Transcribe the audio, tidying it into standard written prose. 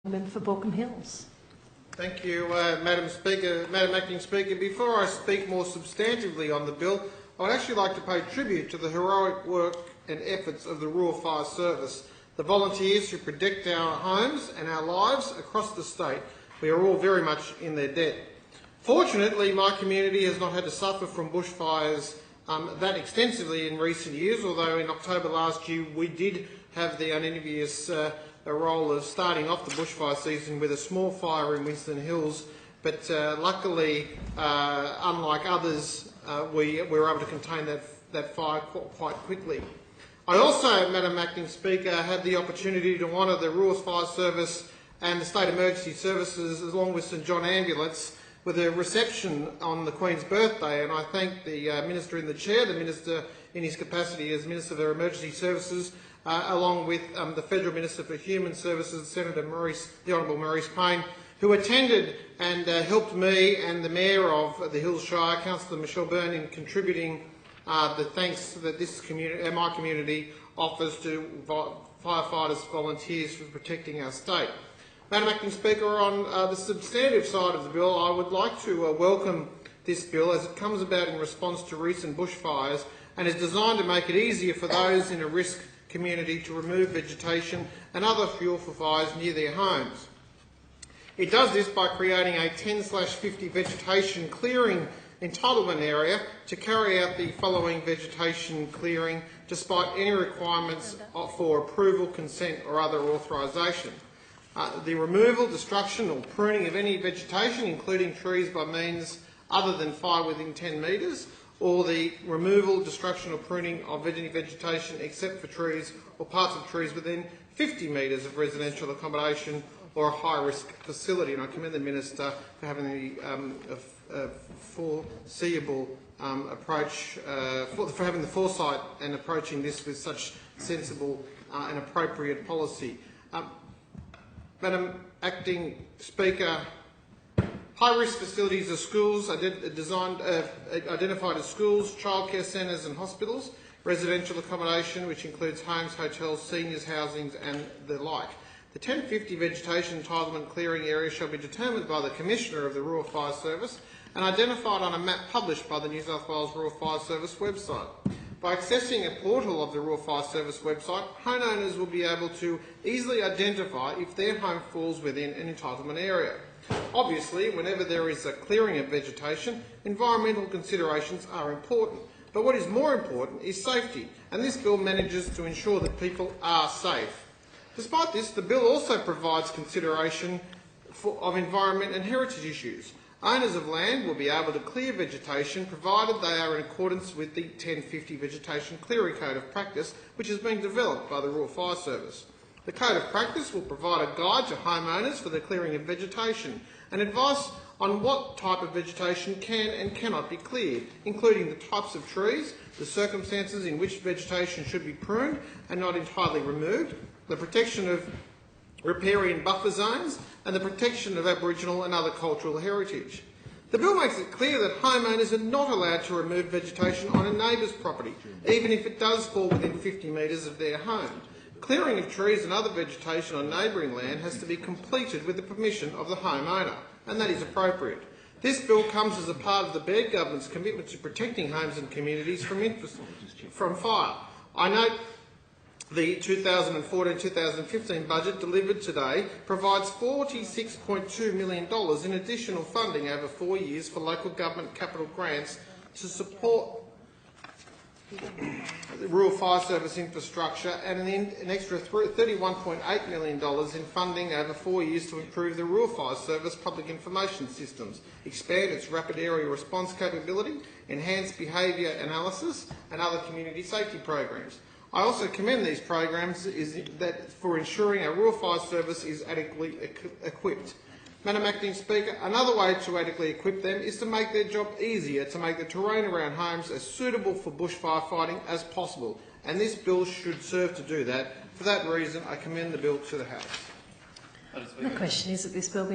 Member for Baulkham Hills. Thank you, Madam Acting Speaker. Before I speak more substantively on the bill, I would actually like to pay tribute to the heroic work and efforts of the Rural Fire Service, the volunteers who protect our homes and our lives across the state. We are all very much in their debt. Fortunately, my community has not had to suffer from bushfires that extensively in recent years, although in October last year we did have the unenvious role of starting off the bushfire season with a small fire in Winston Hills, but luckily, unlike others, we were able to contain that fire quite quickly. I also, Madam Acting Speaker, had the opportunity to honour the Rural Fire Service and the State Emergency Services, along with St John Ambulance, with a reception on the Queen's birthday, and I thank the Minister in the Chair, the Minister in his capacity as Minister for Emergency Services, along with the Federal Minister for Human Services, Senator the Honourable Maurice Payne, who attended and helped me and the Mayor of the Hills Shire, Councillor Michelle Byrne, in contributing the thanks that this community, my community, offers to firefighters, volunteers for protecting our state. Madam Acting Speaker, on the substantive side of the bill, I would like to welcome this bill as it comes about in response to recent bushfires and is designed to make it easier for those in a risk community to remove vegetation and other fuel for fires near their homes. It does this by creating a 10/50 vegetation clearing entitlement area to carry out the following vegetation clearing despite any requirements for approval, consent or other authorisation. The removal, destruction or pruning of any vegetation, including trees by means other than fire within 10 metres, or the removal, destruction or pruning of any vegetation except for trees or parts of trees within 50 metres of residential accommodation or a high-risk facility. And I commend the Minister for having the foreseeable approach, for having the foresight and approaching this with such sensible and appropriate policy. Madam Acting Speaker, high-risk facilities are schools identified as schools, childcare centres and hospitals, residential accommodation, which includes homes, hotels, seniors' housings and the like. The 10/50 vegetation entitlement clearing area shall be determined by the Commissioner of the Rural Fire Service and identified on a map published by the New South Wales Rural Fire Service website. By accessing a portal of the Rural Fire Service website, homeowners will be able to easily identify if their home falls within an entitlement area. Obviously, whenever there is a clearing of vegetation, environmental considerations are important. But what is more important is safety, and this bill manages to ensure that people are safe. Despite this, the bill also provides consideration of environment and heritage issues. Owners of land will be able to clear vegetation provided they are in accordance with the 10/50 Vegetation Clearing Code of Practice, which is being developed by the Rural Fire Service. The Code of Practice will provide a guide to homeowners for the clearing of vegetation and advice on what type of vegetation can and cannot be cleared, including the types of trees, the circumstances in which vegetation should be pruned and not entirely removed, the protection of riparian buffer zones and the protection of Aboriginal and other cultural heritage. The bill makes it clear that homeowners are not allowed to remove vegetation on a neighbour's property, even if it does fall within 50 metres of their home. Clearing of trees and other vegetation on neighbouring land has to be completed with the permission of the homeowner, and that is appropriate. This bill comes as a part of the Baird Government's commitment to protecting homes and communities from fire. I note the 2014-2015 budget delivered today provides $46.2 million in additional funding over 4 years for local government capital grants to support the Rural Fire Service infrastructure and an extra $31.8 million in funding over 4 years to improve the Rural Fire Service public information systems, expand its rapid area response capability, enhance behaviour analysis and other community safety programs. I also commend these programs for ensuring our Rural Fire Service is adequately equipped. Madam Acting Speaker, another way to adequately equip them is to make their job easier, to make the terrain around homes as suitable for bushfire fighting as possible, and this bill should serve to do that. For that reason, I commend the bill to the House. The question is that this bill be